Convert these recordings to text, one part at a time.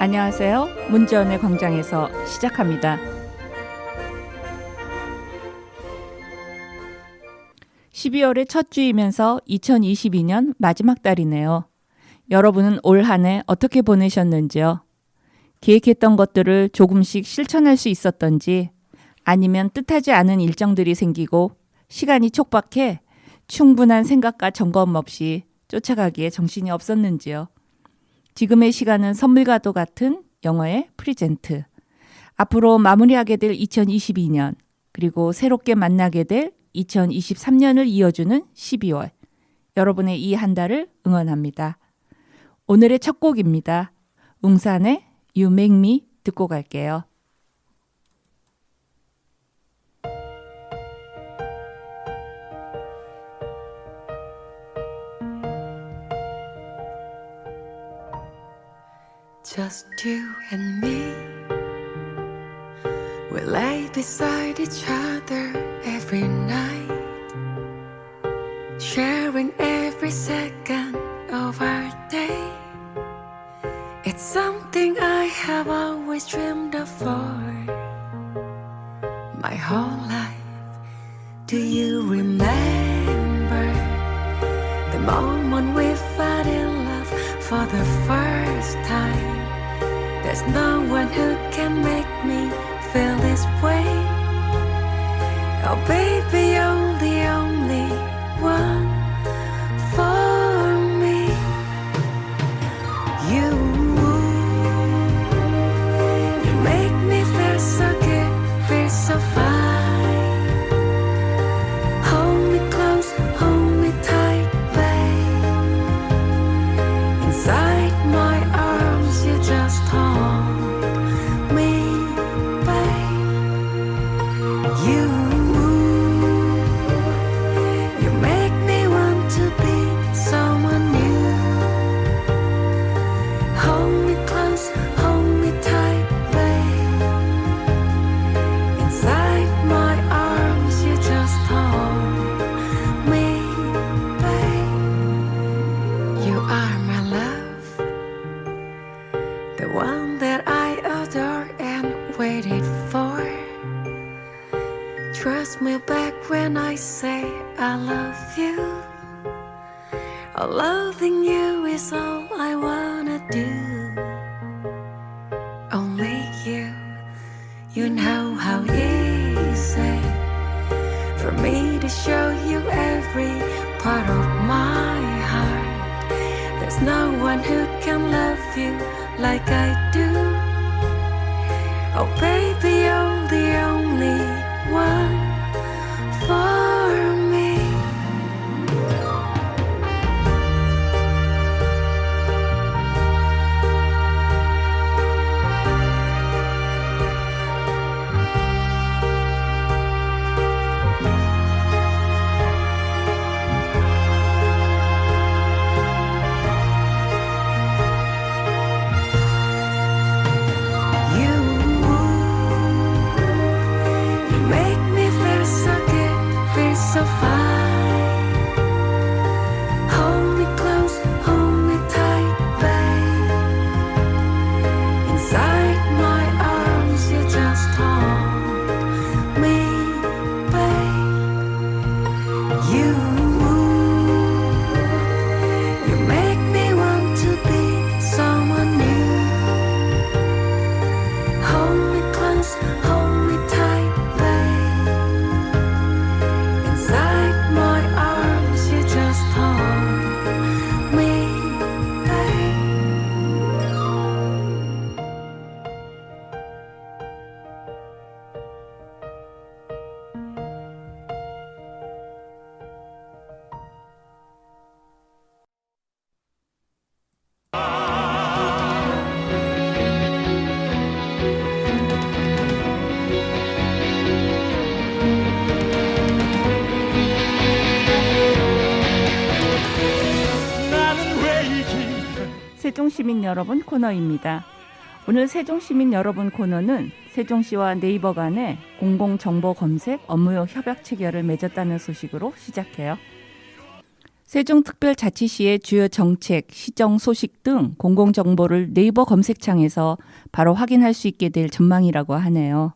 안녕하세요. 문재원의 광장에서 시작합니다. 12월의 첫 주이면서 2022년 마지막 달이네요. 여러분은 올 한 해 어떻게 보내셨는지요? 계획했던 것들을 조금씩 실천할 수 있었던지, 아니면 뜻하지 않은 일정들이 생기고 시간이 촉박해 충분한 생각과 점검 없이 쫓아가기에 정신이 없었는지요? 지금의 시간은 선물과도 같은 영어의 프리젠트. 앞으로 마무리하게 될 2022년, 그리고 새롭게 만나게 될 2023년을 이어주는 12월. 여러분의 이 한 달을 응원합니다. 오늘의 첫 곡입니다. 웅산의 You Make Me 듣고 갈게요. Just you and me. We lay beside each other every night, sharing every second of our day. It's something I have always dreamed of for my whole life. Do you remember the moment we fell in love for the first time? There's no one who can make me feel this way. Oh baby, you're the only one for me. You make me feel so good, feel so fine. Hold me close, hold me tight, babe. Inside my arms you just hold me, babe. You make me want to be someone new. Hold me close, hold me tight, babe. Inside my arms you just hold me, babe. You are my love, the one that I adore and waited for. Trust me back when I say I love you. Oh, loving you is all I wanna do. Only you know how easy for me to show you every part of my heart. There's no one who can love you like I do. Oh baby, you're the only one for me. You make me feel so good, feel so fine. Hold me close, hold me tight, babe. Inside my arms you just hold me, babe. You make me want to be someone new. Hold me close, hold me tight, babe. Inside my arms you just hold me, babe. 세종시민 여러분 코너입니다. 오늘 세종시민 여러분 코너는 세종시와 네이버 간의 공공정보 검색 업무용 협약 체결을 맺었다는 소식으로 시작해요. 세종특별자치시의 주요 정책, 시정 소식 등 공공정보를 네이버 검색창에서 바로 확인할 수 있게 될 전망이라고 하네요.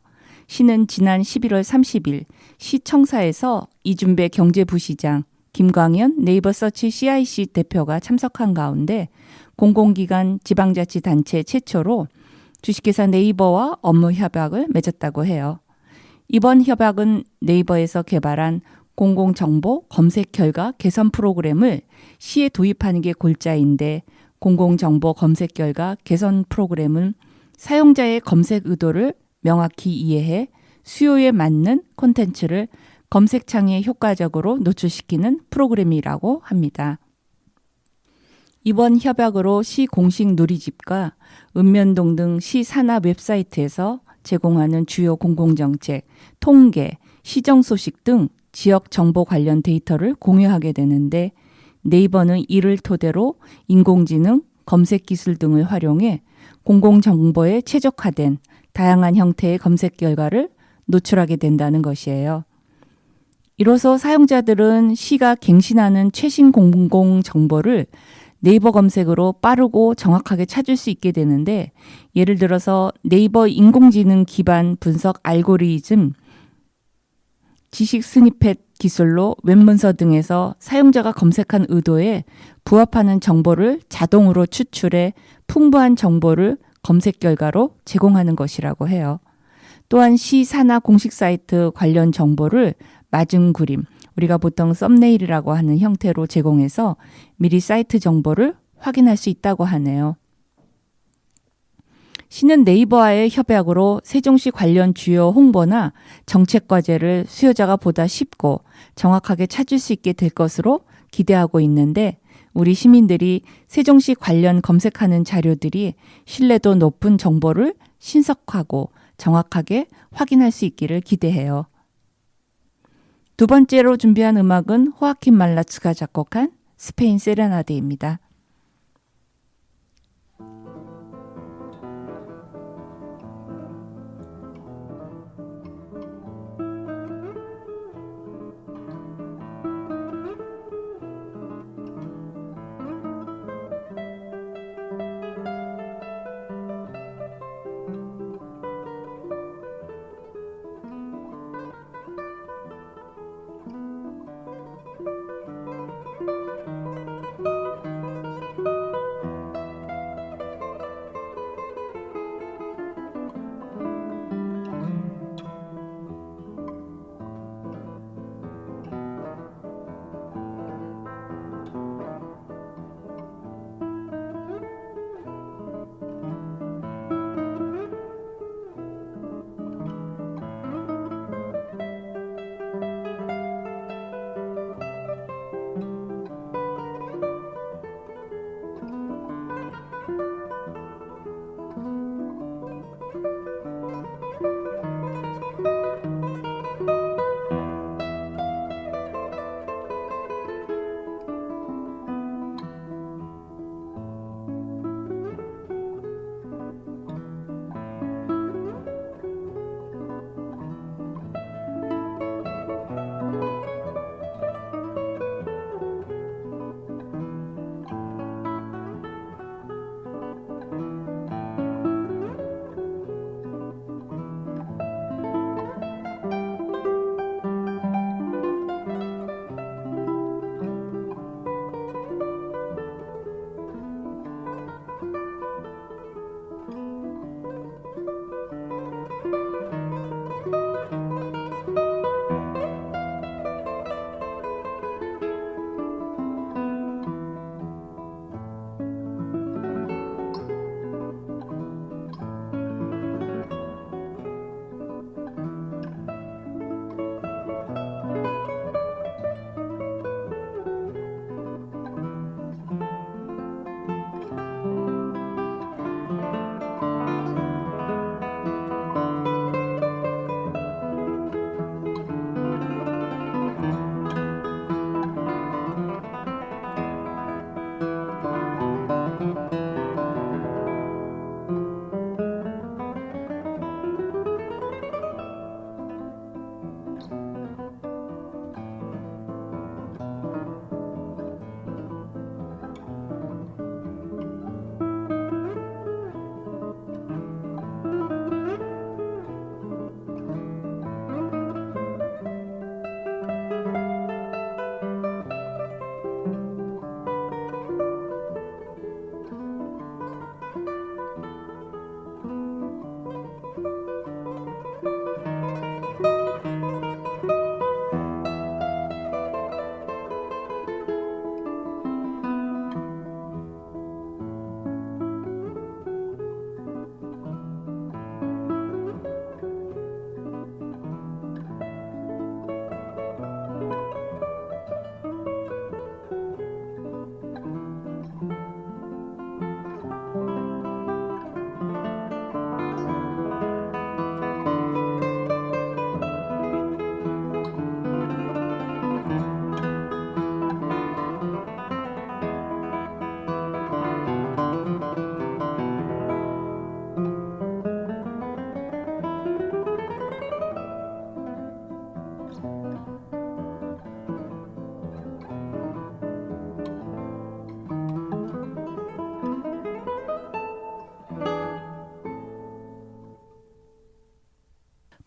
시는 지난 11월 30일 시청사에서 이준배 경제부시장, 김광현 네이버 서치 CIC 대표가 참석한 가운데 공공기관 지방자치단체 최초로 주식회사 네이버와 업무 협약을 맺었다고 해요. 이번 협약은 네이버에서 개발한 공공정보 검색 결과 개선 프로그램을 시에 도입하는 게 골자인데 공공정보 검색 결과 개선 프로그램은 사용자의 검색 의도를 명확히 이해해 수요에 맞는 콘텐츠를 검색창에 효과적으로 노출시키는 프로그램이라고 합니다. 이번 협약으로 시 공식 누리집과 읍면동 등 시 산하 웹사이트에서 제공하는 주요 공공정책, 통계, 시정 소식 등 지역 정보 관련 데이터를 공유하게 되는데 네이버는 이를 토대로 인공지능, 검색 기술 등을 활용해 공공정보에 최적화된 다양한 형태의 검색 결과를 노출하게 된다는 것이에요. 이로써 사용자들은 시가 갱신하는 최신 공공정보를 네이버 검색으로 빠르고 정확하게 찾을 수 있게 되는데 예를 들어서 네이버 인공지능 기반 분석 알고리즘, 지식 스니펫 기술로 웹문서 등에서 사용자가 검색한 의도에 부합하는 정보를 자동으로 추출해 풍부한 정보를 검색 결과로 제공하는 것이라고 해요. 또한 시 산하 공식 사이트 관련 정보를 마중 그림, 우리가 보통 썸네일이라고 하는 형태로 제공해서 미리 사이트 정보를 확인할 수 있다고 하네요. 시는 네이버와의 협약으로 세종시 관련 주요 홍보나 정책 과제를 수요자가 보다 쉽고 정확하게 찾을 수 있게 될 것으로 기대하고 있는데 우리 시민들이 세종시 관련 검색하는 자료들이 신뢰도 높은 정보를 신속하고 정확하게 확인할 수 있기를 기대해요. 두 번째로 준비한 음악은 호아킨 말라츠가 작곡한 스페인 세레나데입니다.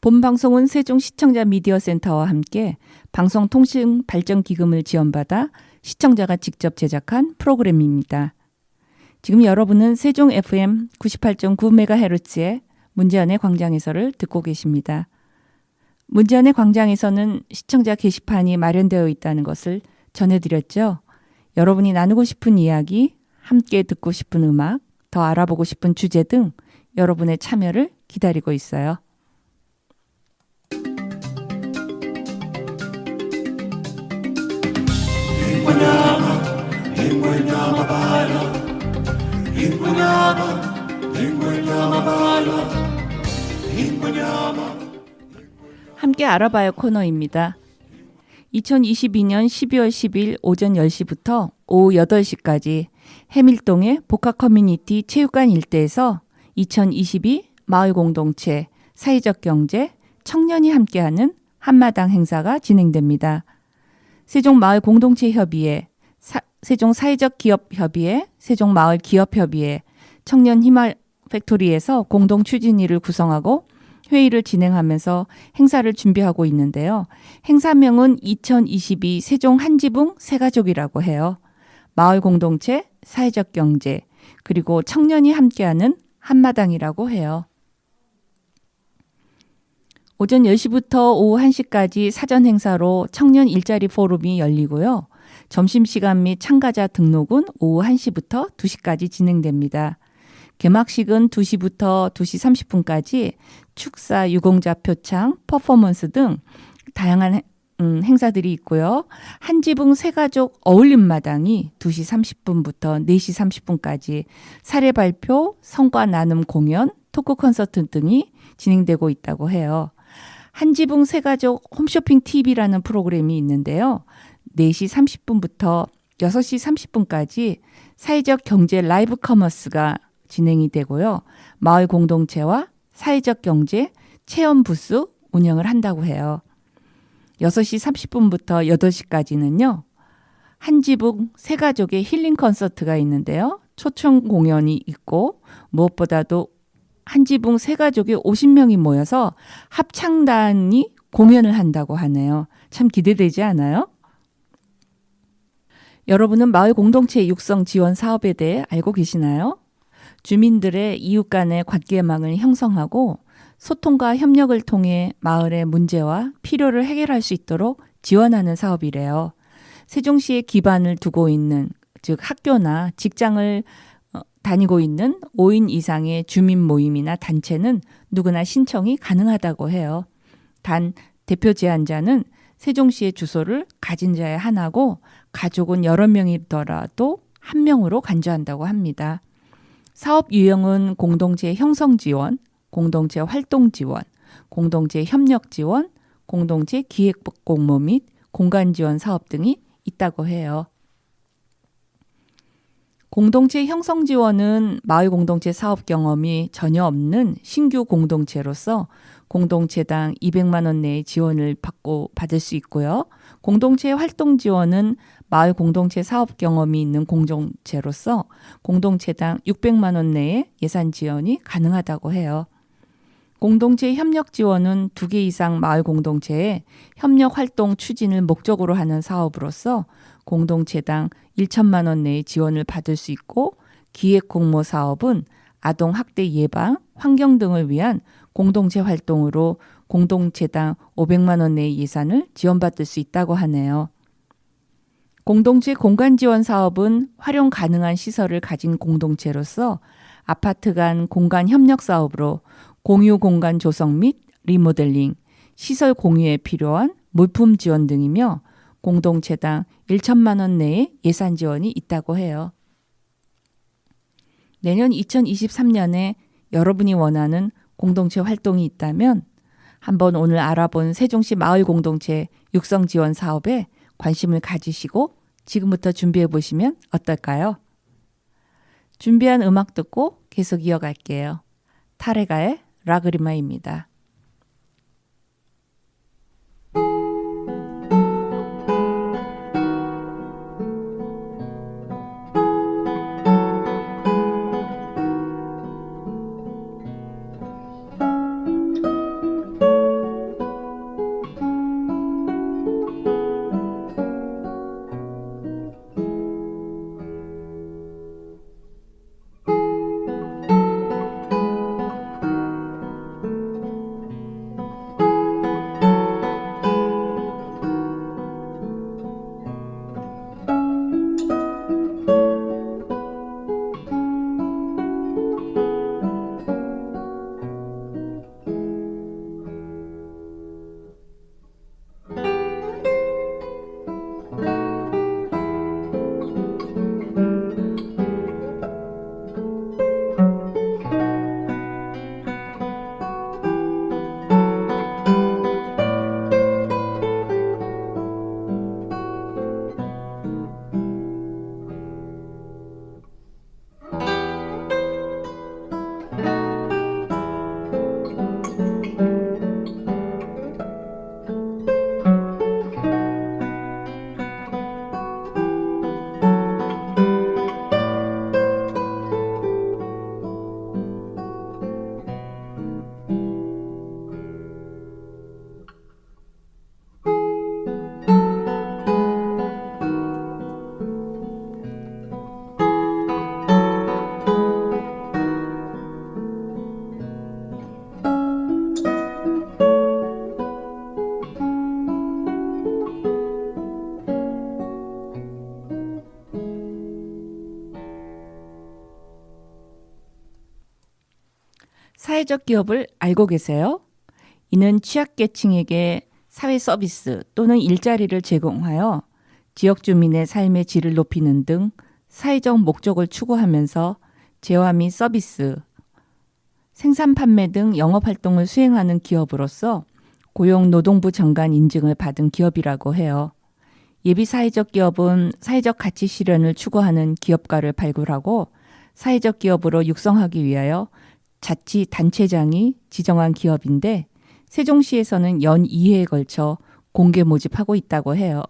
본 방송은 세종 시청자 미디어 센터와 함께 방송통신발전기금을 지원받아 시청자가 직접 제작한 프로그램입니다. 지금 여러분은 세종 FM 98.9MHz의 문제연의 광장에서를 듣고 계십니다. 문제연의 광장에서는 시청자 게시판이 마련되어 있다는 것을 전해드렸죠. 여러분이 나누고 싶은 이야기, 함께 듣고 싶은 음악, 더 알아보고 싶은 주제 등 여러분의 참여를 기다리고 있어요. 함께 알아봐요 코너입니다. 2022년 12월 10일 오전 10시부터 오후 8시까지 해밀동의 복합 커뮤니티 체육관 일대에서 2022 마을공동체, 사회적 경제, 청년이 함께하는 한마당 행사가 진행됩니다. 세종마을공동체협의회, 세종사회적기업협의회, 세종마을기업협의회, 청년희망 팩토리에서 공동 추진위를 구성하고 회의를 진행하면서 행사를 준비하고 있는데요. 행사명은 2022 세종 한지붕 새가족이라고 해요. 마을 공동체, 사회적 경제, 그리고 청년이 함께하는 한마당이라고 해요. 오전 10시부터 오후 1시까지 사전 행사로 청년 일자리 포럼이 열리고요. 점심시간 및 참가자 등록은 오후 1시부터 2시까지 진행됩니다. 개막식은 2시부터 2시 30분까지 축사, 유공자 표창, 퍼포먼스 등 다양한 행사들이 있고요. 한지붕 새가족 어울림마당이 2시 30분부터 4시 30분까지 사례 발표, 성과 나눔 공연, 토크 콘서트 등이 진행되고 있다고 해요. 한지붕 새가족 홈쇼핑 TV라는 프로그램이 있는데요. 4시 30분부터 6시 30분까지 사회적 경제 라이브 커머스가 진행이 되고요. 마을 공동체와 사회적 경제 체험 부스 운영을 한다고 해요. 6시 30분부터 8시까지는요. 한지붕 새가족의 힐링 콘서트가 있는데요. 초청 공연이 있고 무엇보다도 한지붕 새가족이 50명이 모여서 합창단이 공연을 한다고 하네요. 참 기대되지 않아요? 여러분은 마을 공동체 육성 지원 사업에 대해 알고 계시나요? 주민들의 이웃 간의 관계망을 형성하고 소통과 협력을 통해 마을의 문제와 필요를 해결할 수 있도록 지원하는 사업이래요. 세종시에 기반을 두고 있는, 즉 학교나 직장을 다니고 있는 5인 이상의 주민 모임이나 단체는 누구나 신청이 가능하다고 해요. 단 대표 제안자는 세종시의 주소를 가진 자의 하나고 가족은 여러 명이더라도 한 명으로 간주한다고 합니다. 사업 유형은 공동체 형성 지원, 공동체 활동 지원, 공동체 협력 지원, 공동체 기획 공모 및 공간 지원 사업 등이 있다고 해요. 공동체 형성 지원은 마을 공동체 사업 경험이 전혀 없는 신규 공동체로서 공동체당 200만 원 내의 지원을 받을 수 있고요. 공동체 활동 지원은 마을 공동체 사업 경험이 있는 공동체로서 공동체당 600만 원 내의 예산 지원이 가능하다고 해요. 공동체 협력 지원은 2개 이상 마을 공동체의 협력 활동 추진을 목적으로 하는 사업으로서 공동체당 1천만 원 내의 지원을 받을 수 있고 기획 공모 사업은 아동 학대 예방, 환경 등을 위한 공동체 활동으로 공동체당 500만 원 내의 예산을 지원받을 수 있다고 하네요. 공동체 공간 지원 사업은 활용 가능한 시설을 가진 공동체로서 아파트 간 공간 협력 사업으로 공유 공간 조성 및 리모델링, 시설 공유에 필요한 물품 지원 등이며 공동체당 1천만 원 내의 예산 지원이 있다고 해요. 내년 2023년에 여러분이 원하는 공동체 활동이 있다면 한번 오늘 알아본 세종시 마을 공동체 육성 지원 사업에 관심을 가지시고 지금부터 준비해 보시면 어떨까요? 준비한 음악 듣고 계속 이어갈게요. 타레가의 라그리마입니다. 사회적 기업을 알고 계세요? 이는 취약계층에게 사회 서비스 또는 일자리를 제공하여 지역 주민의 삶의 질을 높이는 등 사회적 목적을 추구하면서 재화 및 서비스, 생산 판매 등 영업활동을 수행하는 기업으로서 고용노동부 정관 인증을 받은 기업이라고 해요. 예비 사회적 기업은 사회적 가치 실현을 추구하는 기업가를 발굴하고 사회적 기업으로 육성하기 위하여 자치단체장이 지정한 기업인데 세종시에서는 연 2회에 걸쳐 공개 모집하고 있다고 해요.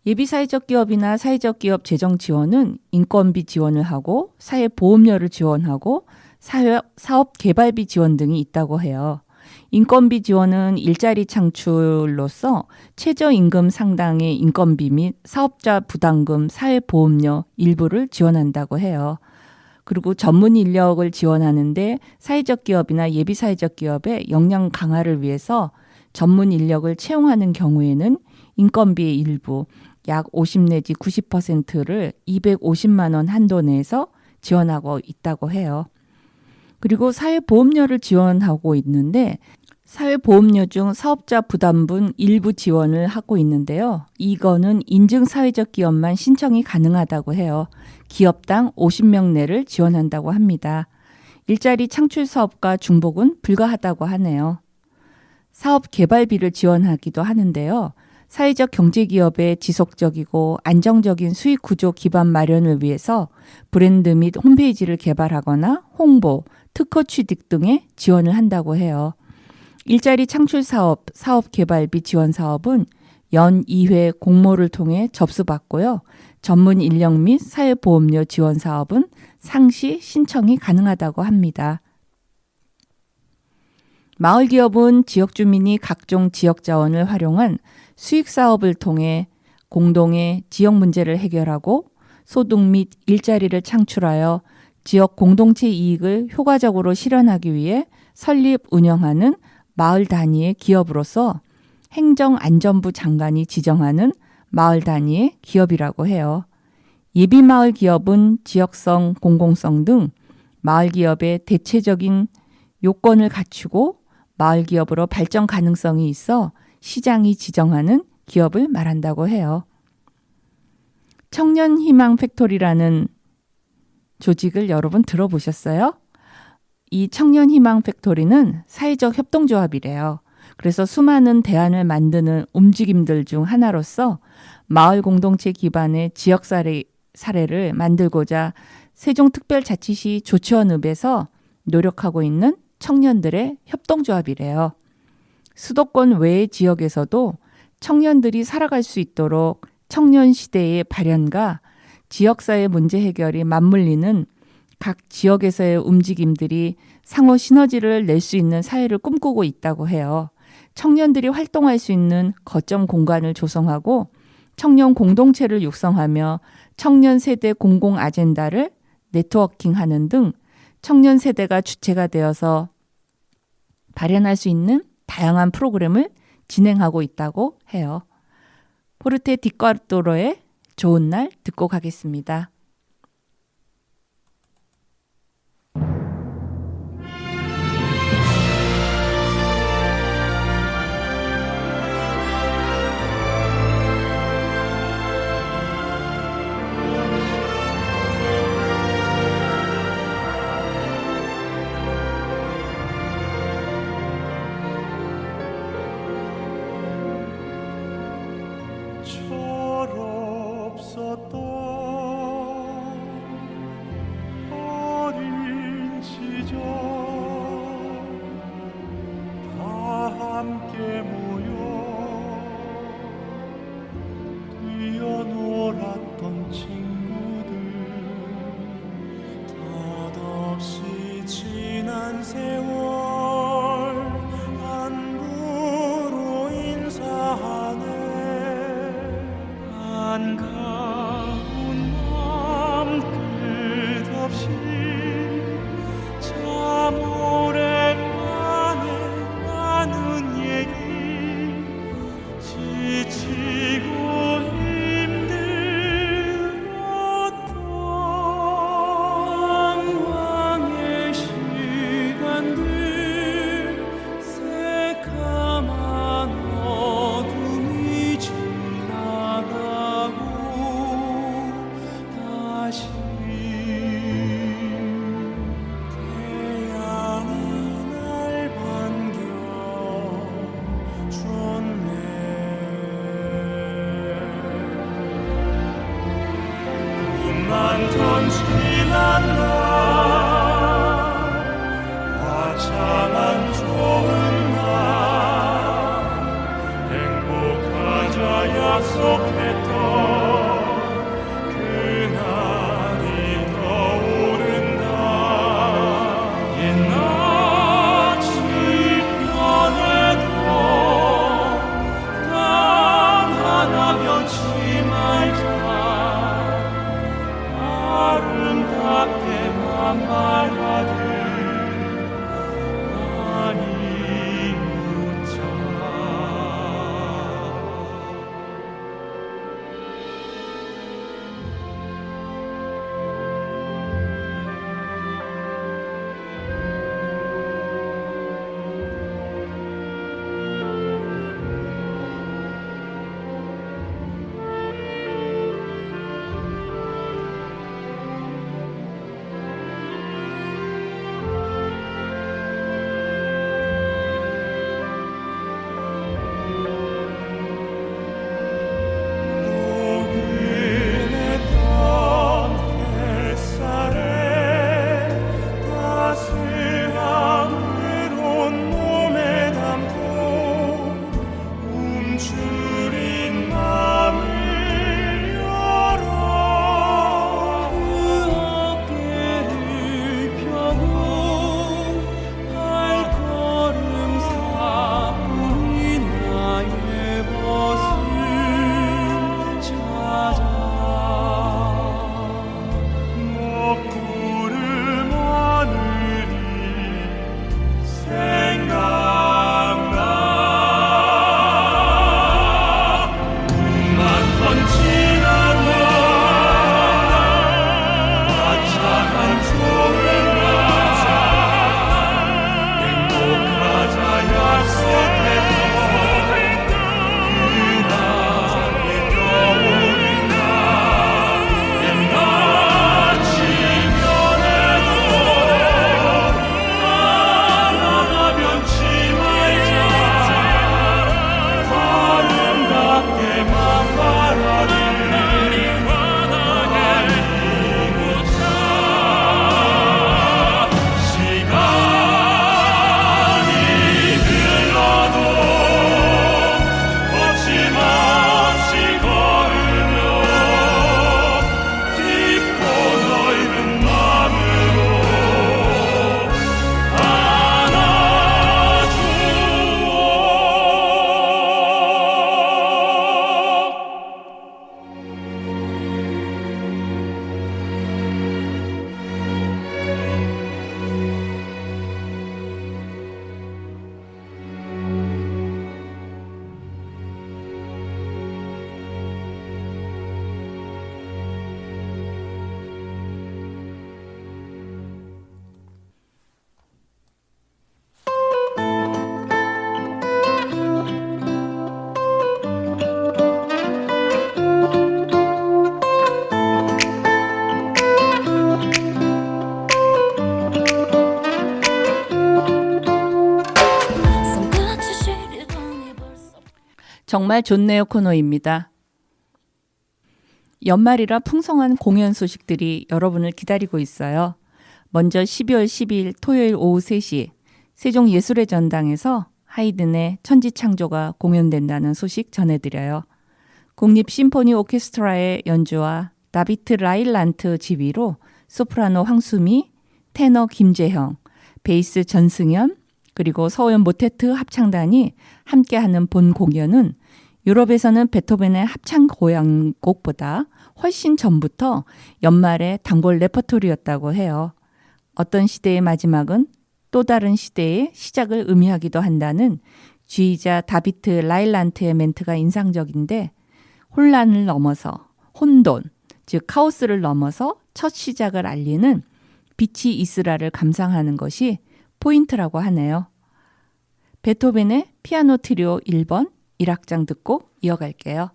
예비 사회적 기업이나 사회적 기업 재정 지원은 인건비 지원을 하고 사회보험료를 지원하고 사업 개발비 지원 등이 있다고 해요. 인건비 지원은 일자리 창출로서 최저임금 상당의 인건비 및 사업자 부담금, 사회보험료 일부를 지원한다고 해요. 그리고 전문 인력을 지원하는데 사회적 기업이나 예비 사회적 기업의 역량 강화를 위해서 전문 인력을 채용하는 경우에는 인건비의 일부 약 50 내지 90%를 250만 원 한도 내에서 지원하고 있다고 해요. 그리고 사회보험료를 지원하고 있는데 사회보험료 중 사업자 부담분 일부 지원을 하고 있는데요. 이거는 인증 사회적 기업만 신청이 가능하다고 해요. 기업당 50명 내를 지원한다고 합니다. 일자리 창출 사업과 중복은 불가하다고 하네요. 사업 개발비를 지원하기도 하는데요. 사회적 경제기업의 지속적이고 안정적인 수익 구조 기반 마련을 위해서 브랜드 및 홈페이지를 개발하거나 홍보, 특허 취득 등에 지원을 한다고 해요. 일자리 창출 사업, 사업 개발비 지원 사업은 연 2회 공모를 통해 접수받고요. 전문 인력 및 사회보험료 지원 사업은 상시 신청이 가능하다고 합니다. 마을기업은 지역 주민이 각종 지역 자원을 활용한 수익 사업을 통해 공동의 지역 문제를 해결하고 소득 및 일자리를 창출하여 지역 공동체 이익을 효과적으로 실현하기 위해 설립, 운영하는 마을 단위의 기업으로서 행정안전부 장관이 지정하는 마을 단위의 기업이라고 해요. 예비마을 기업은 지역성, 공공성 등 마을 기업의 대체적인 요건을 갖추고 마을 기업으로 발전 가능성이 있어 시장이 지정하는 기업을 말한다고 해요. 청년희망 팩토리라는 조직을 여러분 들어보셨어요? 이 청년희망 팩토리는 사회적 협동조합이래요. 그래서 수많은 대안을 만드는 움직임들 중 하나로서 마을 공동체 기반의 지역 사례를 만들고자 세종특별자치시 조치원읍에서 노력하고 있는 청년들의 협동조합이래요. 수도권 외의 지역에서도 청년들이 살아갈 수 있도록 청년시대의 발현과 지역사회 문제 해결이 맞물리는 각 지역에서의 움직임들이 상호 시너지를 낼 수 있는 사회를 꿈꾸고 있다고 해요. 청년들이 활동할 수 있는 거점 공간을 조성하고 청년 공동체를 육성하며 청년 세대 공공 아젠다를 네트워킹하는 등 청년 세대가 주체가 되어서 발현할 수 있는 다양한 프로그램을 진행하고 있다고 해요. 포르테 디과르토로의 좋은 날 듣고 가겠습니다. 철없었던 정말 좋네요 코너입니다. 연말이라 풍성한 공연 소식들이 여러분을 기다리고 있어요. 먼저 12월 12일 토요일 오후 3시 세종예술의 전당에서 하이든의 천지창조가 공연된다는 소식 전해드려요. 국립심포니 오케스트라의 연주와 다비트 라일란트 지휘로 소프라노 황수미, 테너 김재형, 베이스 전승현, 그리고 서울 모테트 합창단이 함께하는 본 공연은 유럽에서는 베토벤의 합창 고향곡보다 훨씬 전부터 연말의 단골 레퍼토리였다고 해요. 어떤 시대의 마지막은 또 다른 시대의 시작을 의미하기도 한다는 지휘자 다비트 라일란트의 멘트가 인상적인데 혼란을 넘어서 혼돈, 즉 카오스를 넘어서 첫 시작을 알리는 빛이 이스라를 감상하는 것이 포인트라고 하네요. 베토벤의 피아노 트리오 1번 1악장 듣고 이어갈게요.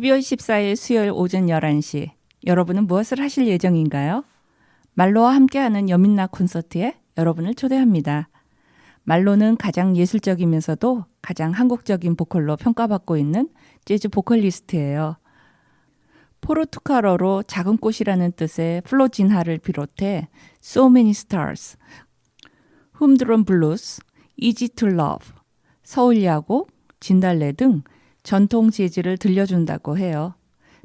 12월 14일 수요일 오전 11시 여러분은 무엇을 하실 예정인가요? 말로와 함께하는 여민나 콘서트에 여러분을 초대합니다. 말로는 가장 예술적이면서도 가장 한국적인 보컬로 평가받고 있는 재즈 보컬리스트예요. 포르투갈어로 작은 꽃이라는 뜻의 플로진하를 비롯해 So Many Stars, 훔드론 블루스, Easy to Love, 서울야곡, 진달래 등 전통 재즈를 들려준다고 해요.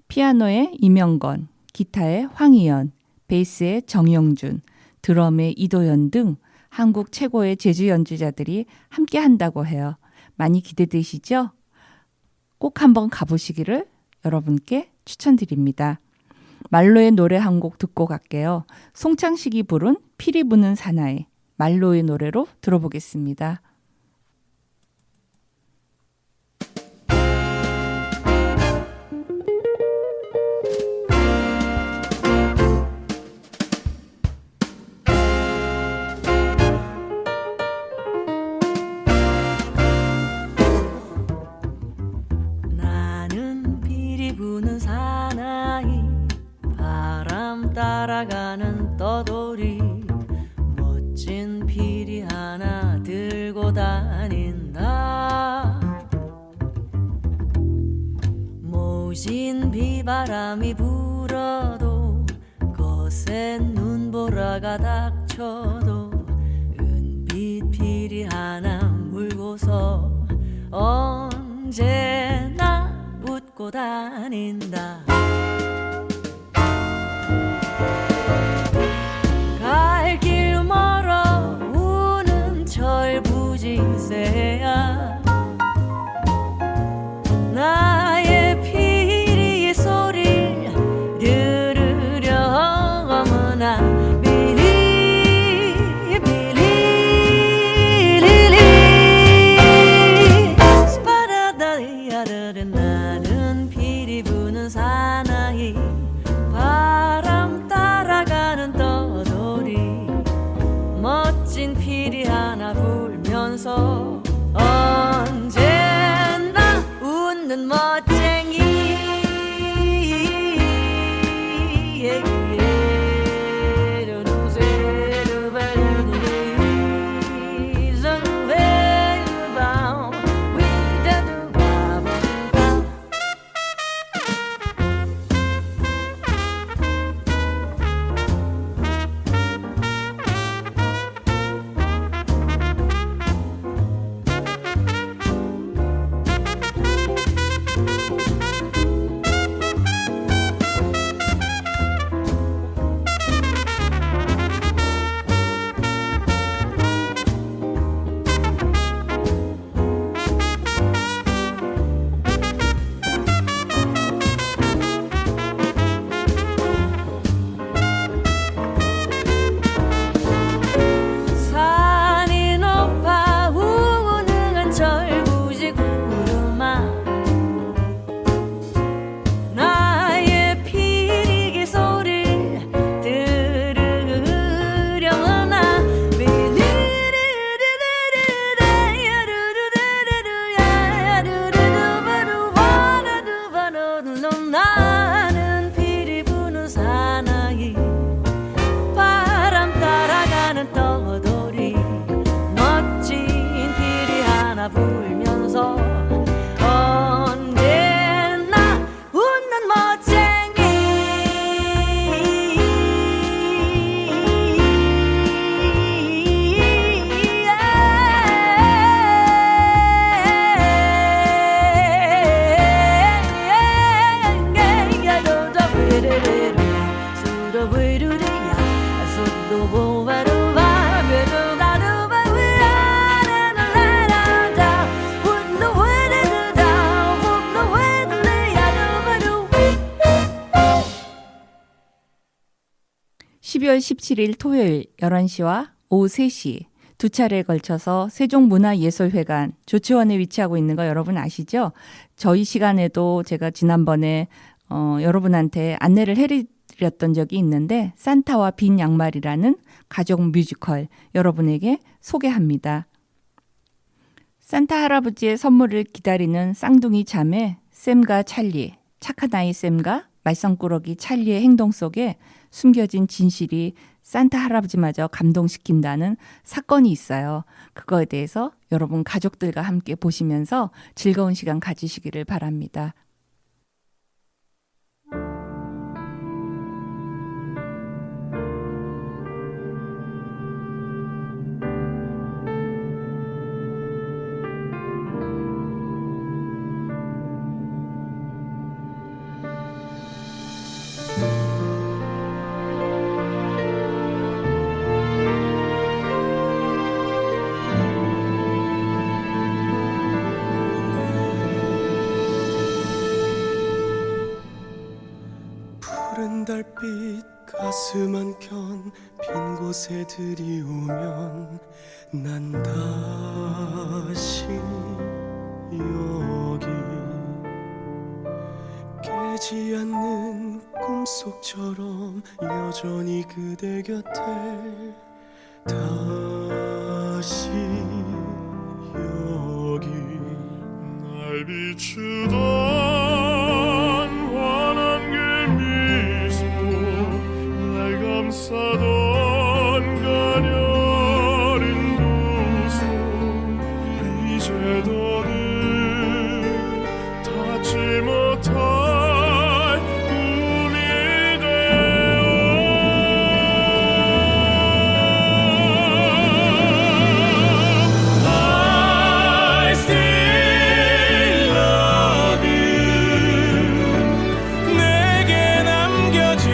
피아노의 이명건, 기타의 황희연, 베이스의 정영준, 드럼의 이도현 등 한국 최고의 재즈 연주자들이 함께 한다고 해요. 많이 기대되시죠? 꼭 한번 가보시기를 여러분께 추천드립니다. 말로의 노래 한 곡 듣고 갈게요. 송창식이 부른 피리 부는 사나이, 말로의 노래로 들어보겠습니다. 나는 피리 부는 사나이 바람 따라가는 떠돌이 멋진 피리 하나 들고 다닌다 모진 비바람이 불어도 거센 눈보라가 닥쳐도 은빛 피리 하나 물고서 언제나 웃고 다닌다 갈 길 멀어 우는 철부지새야 나의 피리의 소리를 들으려무나 비리 비리리리 스파라다리아르르 나는 피리 부는 사나이 바람 따라가는 떠돌이 멋진 피리 하나 불면서 언제나 웃는 멋쟁이 산이 높아 우능한 철부지 구름아 나의 피리기 소리를 들으려나 나는 피리 부는 사나이 바람 따라가는 떠돌이 멋진 피리 하나 불면서 언제나 웃는 멋쟁이 (12월 17일) 토요일 11시와 오후 3시 두 차례에 걸쳐서 세종문화예술회관 조치원에 위치하고 있는 거 여러분 아시죠? 저희 시간에도 제가 지난번에 여러분한테 안내를 해드렸던 적이 있는데 산타와 빈 양말이라는 가족 뮤지컬 여러분에게 소개합니다. 산타 할아버지의 선물을 기다리는 쌍둥이 자매 샘과 찰리 착한 아이 샘과 말썽꾸러기 찰리의 행동 속에 숨겨진 진실이 산타 할아버지마저 감동시킨다는 사건이 있어요. 그거에 대해서 여러분 가족들과 함께 보시면서 즐거운 시간 가지시기를 바랍니다. 푸른 달빛 가슴 한켠 빈 곳에 들이우면 난 다시 여기 깨지 않는 꿈속처럼 여전히 그대 곁에 다시 여기 날 비추던 감싸던 가녀린 두 손 이제 더는 닿지 못할 꿈이 되어 I still love you 내게 남겨진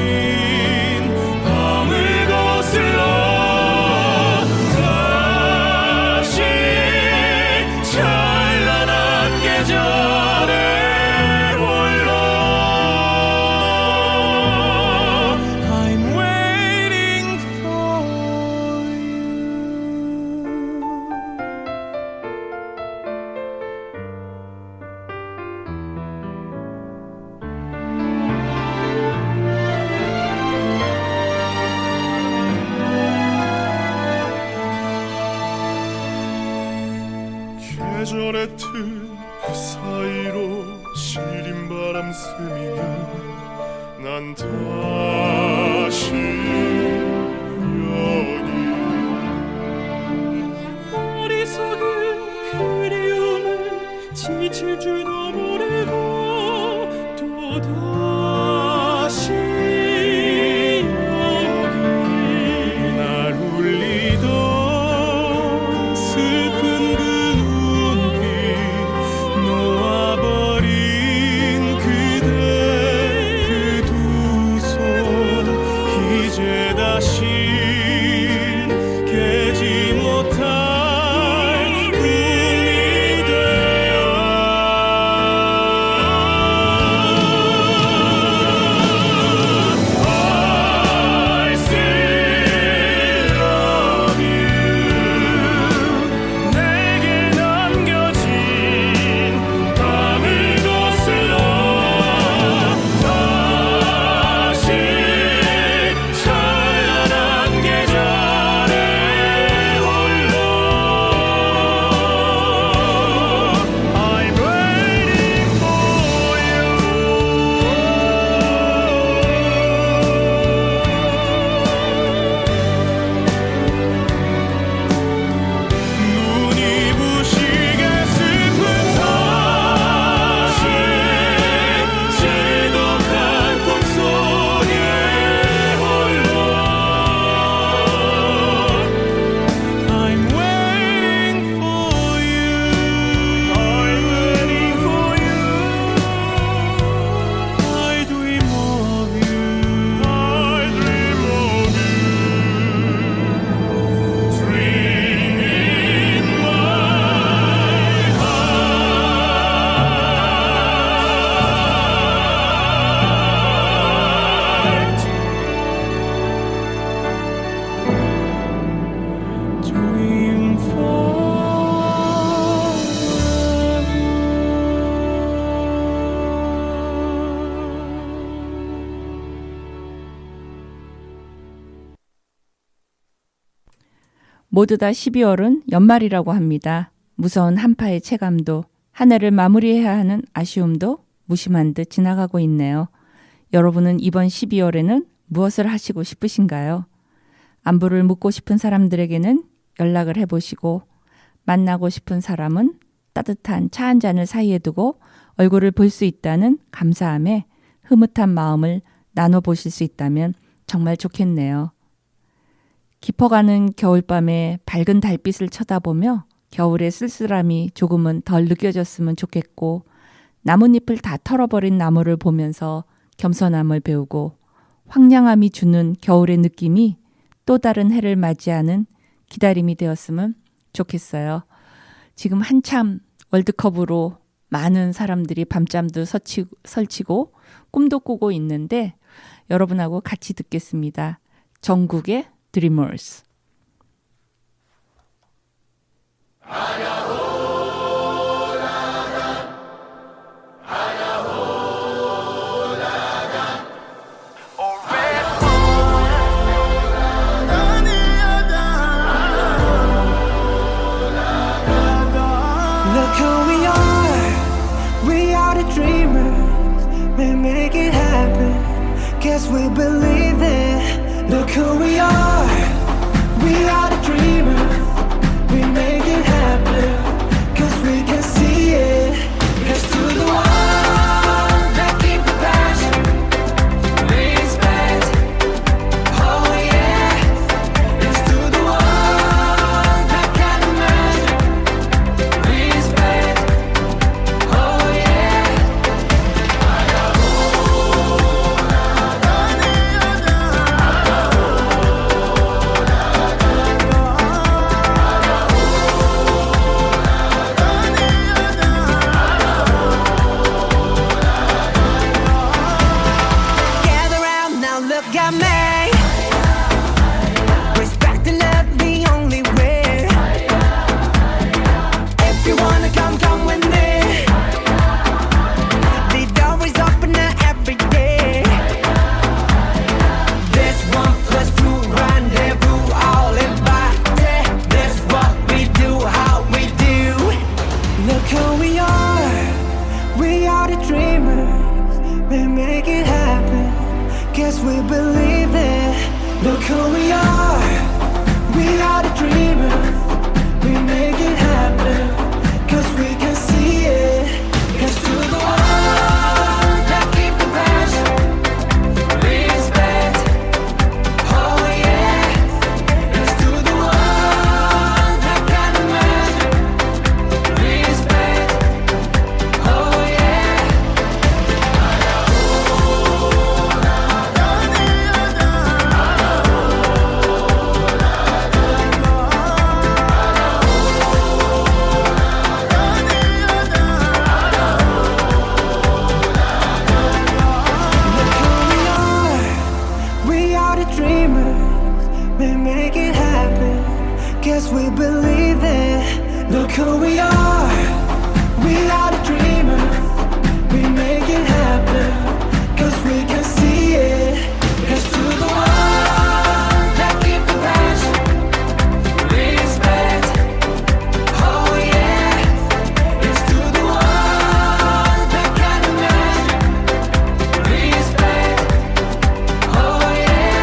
계절의 틈 그 사이로 시린 바람 스미는 난 다시 여기 어리석은 그리움은 지칠 줄도 모르고 또다시 여기 날 울리던 슬픈 모두 다 12월은 연말이라고 합니다. 무서운 한파의 체감도, 한 해를 마무리해야 하는 아쉬움도, 무심한 듯 지나가고 있네요. 여러분은 이번 12월에는 무엇을 하시고 싶으신가요? 안부를 묻고 싶은 사람들에게는 연락을 해보시고 만나고 싶은 사람은 따뜻한 차 한 잔을 사이에 두고 얼굴을 볼 수 있다는 감사함에 흐뭇한 마음을 나눠보실 수 있다면 정말 좋겠네요. 깊어가는 겨울밤에 밝은 달빛을 쳐다보며 겨울의 쓸쓸함이 조금은 덜 느껴졌으면 좋겠고 나뭇잎을 다 털어버린 나무를 보면서 겸손함을 배우고 황량함이 주는 겨울의 느낌이 또 다른 해를 맞이하는 기다림이 되었으면 좋겠어요. 지금 한참 월드컵으로 많은 사람들이 밤잠도 설치고 꿈도 꾸고 있는데 여러분하고 같이 듣겠습니다. 정국의 Dreamers. Look who we are the dreamers, we make it happen, guess we believe it. Look who we are the dreamers, we make it happen, cause we can see it. Here's to the one that keep the passion, respect, oh yeah. Here's to the one that can imagine, respect, oh yeah. Gather round now, look at me. Respect and love the only way. If you wanna come, come with me. The door is open now every day. This 1+2 rendezvous, all invited. This what we do, how we do. Look who we are the dreamers, we make it happen, guess we believe it. Look who we are the dreamers, we make it happen, cause we can see it. Here's to the one that keep the passion, respect, oh yeah. Here's to the one that can imagine, respect, oh yeah. We are the dreamers, we make it happen, guess we believe it. Look who we are the dreamers, we make it happen, cause we can see it. Here's to the one that keep the passion, respect, oh yeah. Here's to the one that can imagine, respect, oh yeah.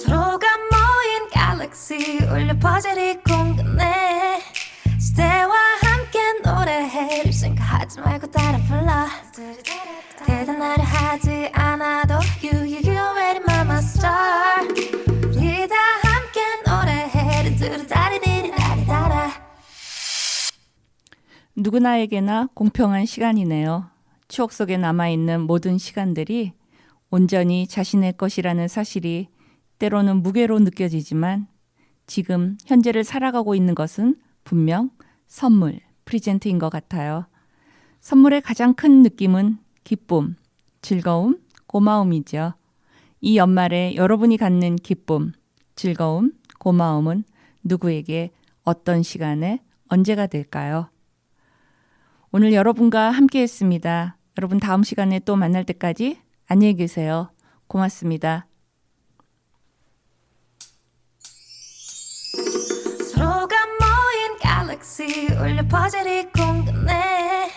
서로가 모인 갤럭시 울려 퍼즐이 공간에 시대와 함께 노래해 생각하지 말고 따라 불러 대단하려 하지 않아도 You already my star 우리 다 함께 노래해 두루다리디리다리다라. 누구나에게나 공평한 시간이네요. 추억 속에 남아있는 모든 시간들이 온전히 자신의 것이라는 사실이 때로는 무게로 느껴지지만 지금 현재를 살아가고 있는 것은 분명 선물, 프리젠트인 것 같아요. 선물의 가장 큰 느낌은 기쁨, 즐거움, 고마움이죠. 이 연말에 여러분이 갖는 기쁨, 즐거움, 고마움은 누구에게 어떤 시간에 언제가 될까요? 오늘 여러분과 함께 했습니다. 여러분 다음 시간에 또 만날 때까지 안녕히 계세요. 고맙습니다. 서로가 모인 갤럭시 울려 퍼즐 이 공간에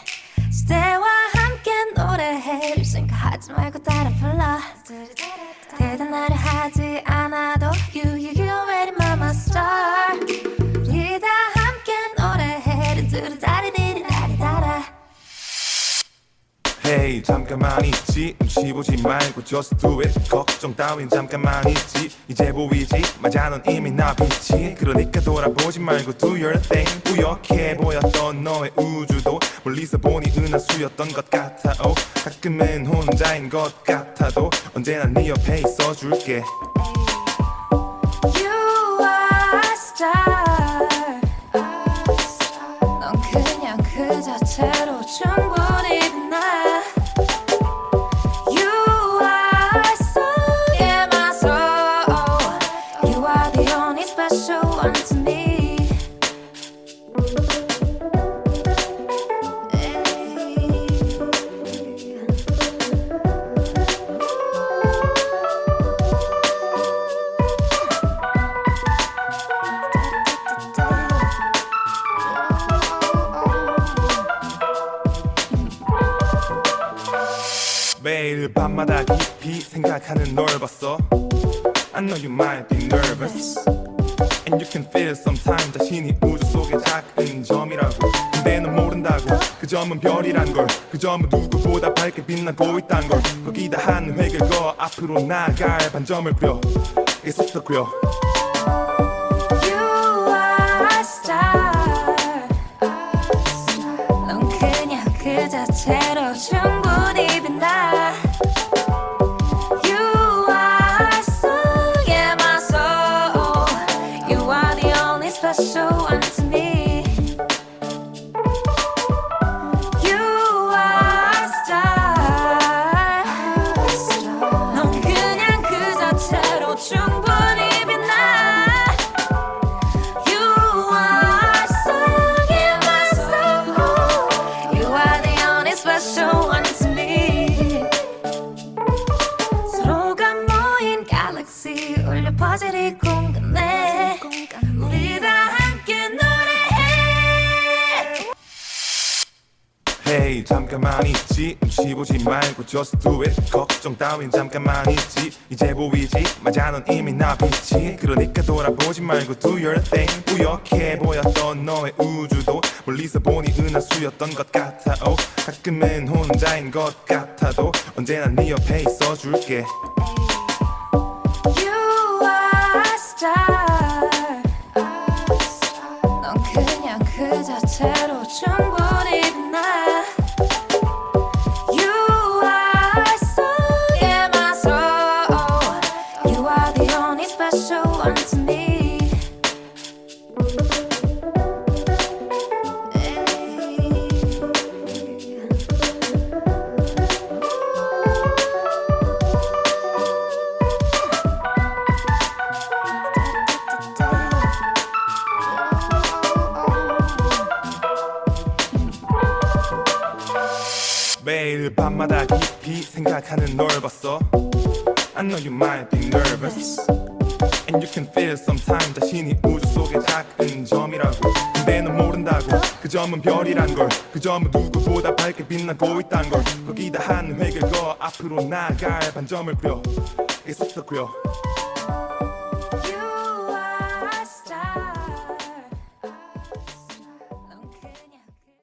시대와 함께 노래해 생각하지 말고 따라 불러 대단하려 하지 않아도 You already my star 우리 다 함께 노래해 두루다리디리다리다라 Hey 잠깐만 있지 눈치 보지 말고 just do it 걱정 따윈 잠깐만 있지 이제 보이지 맞아 넌 이미 나 빛이 그러니까 돌아보지 말고 do your thing 뿌옇게 보였던 너의 우주도 멀리서 보니 은하수였던 것 같아 oh, 가끔은 혼자인 것 같아도 언제나 네 옆에 있어줄게 You are a star 넌 그냥 그 자체로 충분히 빛나 You are so in my soul You are the only special one to me 매일 밤마다 깊이 생각하는 널 봤어 I know you might be nervous And you can feel sometimes 자신이 우주 속의 작은 점이라고 근데 넌 모른다고 그 점은 별이란 걸그 점은 누구보다 밝게 빛나고 있단 걸 거기다 한 획을 그어 앞으로 나아갈 반점을 그려 계속 그려 You are a star 넌 그냥 그 자체로 충분히 빛나 You are so in my soul You are the only special one to me You are a star 넌 그냥 그 자체로 충분히 빛나 You are so in my soul You are the only special one to me 서로가 모인 갤럭시 울려 퍼즐 이 공간에 우리 다 함께 노래해 Hey 잠깐만 있지 눈치 보지 말고 just do it 걱정 따윈 잠깐만 있지 이제 보이지 맞아 넌 이미 나 빛이 그러니까 돌아보지 말고 do your thing 뿌옇게 보였던 너의 우주도 멀리서 보니 은하수였던 것 같아 oh, 가끔은 혼자인 것 같아도 언제나 네 옆에 있어줄게 You are a star 넌 그냥 그 자체로 충분히 빛나 You are so in my soul You are the only special one to me 매일 밤마다 깊이 생각하는 널 봤어 I know you might be nervous And you can feel sometimes 자신이 우주 속의 작은 점이라고 근데 넌 모른다고 그 점은 별이란 걸그 점은 누구보다 밝게 빛나고 있단 걸 거기다 한 획을 그어 앞으로 나아갈 반점을 그려 계속 그려